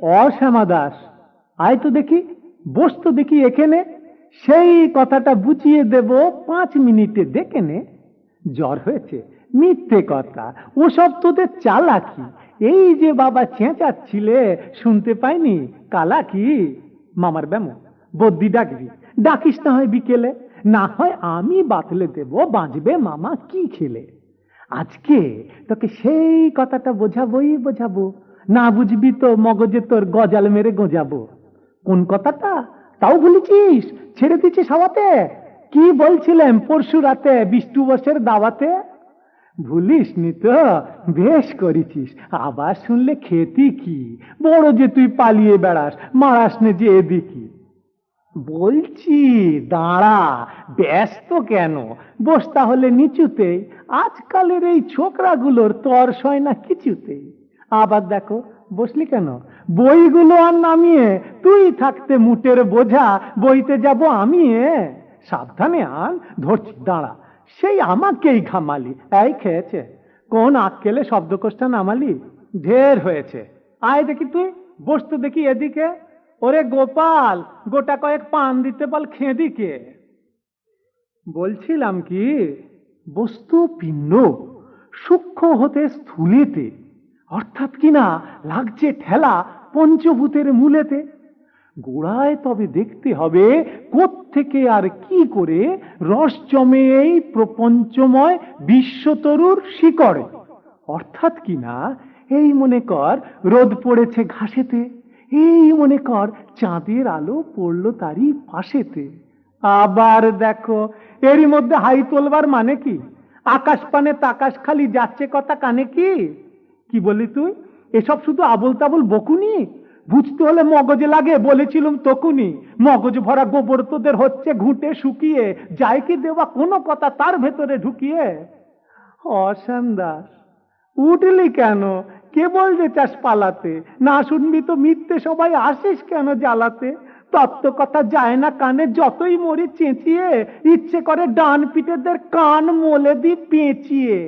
অশ্যামা দাস, আয় তো দেখি, বস তো দেখি এখানে, সেই কথাটা বুঝিয়ে দেব 5 মিনিটে, দেখে নে। জ্বর হয়েছে? মিথ্যে কথা, ওসব তোদের চালাকি। এই যে বাবা চেঁচাচ্ছিলে, শুনতে পাইনি? কালাকি। মামার ব্যামো, বদ্যি ডাকবি? ডাকিস না হয় বিকেলে, না হয় আমি বাতলে দেব, বাঁচবে মামা কি খেলে। আজকে তোকে সেই কথাটা বোঝাবোই বোঝাবো, না বুঝবি তো মগজে তোর গজাল মেরে গোজাবো। কোন কথাটা তাও ভুলেছিস? ছেড়ে দিচ্ছিস হাওয়াতে? কি বলছিলাম পরশু রাতে বিষ্টু বসের দাওয়াতে? ভুলিস নি তো? বেশ করেছিস, আবার শুনলে খেতি কি। বড় যে তুই পালিয়ে বেড়াস, মারাস নে যে এদিকে। বলছি দাঁড়া, ব্যস্ত কেন? বস তাহলে নিচুতেই। আজকালের এই ছোকরাগুলোর তর সয় না কিছুতেই। আবার দেখো, বসলি কেন? বইগুলো আর নামিয়ে, তুই থাকতে মুটের বোঝা বইতে যাব আমি? সাবধানে আন, ধরছি দাঁড়া। সেই আমাকেই ঘামালি। এই খেয়েছে? কোন আক্কেলে শব্দকোষটা নামালি? ঢের হয়েছে, আয় দেখি তুই, বস তো দেখি এদিকে। ওরে গোপাল, গোটা কয়েক পান দিতে বল খেদিকে। বলছিলাম কি, বস্তু পিণ্ড সূক্ষ্ম হতে স্থূলেতে, অর্থাৎ কিনা লাগছে ঠেলা পঞ্চভূতের মূলেতে। গোড়ায় তবে দেখতে হবে কোত্থেকে আর কি করে রস জমে এই প্রপঞ্চময় বিশ্বতরুর শিকড়ে। অর্থাৎ কিনা এই মনে কর রোদ পড়েছে ঘাসেতে, এই মনে কর চাঁদের আলো পড়লো তারই পাশেতে। আবার দেখো, এরই মধ্যে হাই তোলবার মানে কি? আকাশ পানে তাকাশ খালি যাচ্ছে কথা কানে কি? কি বলি তুই? এসব শুধু আবল তাবল বকুনি? বুঝতে হলে মগজে লাগে, বলেছিলুম তকুনি। মগজ ভরা গোবর তোদের হচ্ছে ঘুঁটে শুকিয়ে, যায় কি দেওয়া কোনো কথা তার ভেতরে ঢুকিয়ে। অশ্যাম দাস, উঠলি কেন? কেবল যে চাস পালাতে, না শুনবি তো মিথ্যে সবাই আসিস কেন জ্বালাতে? তত্ত্ব কথা যায় না কানে, যতই মরি চেঁচিয়ে, ইচ্ছে করে ডান পিঠেদের কান মোলে দি পেঁচিয়ে।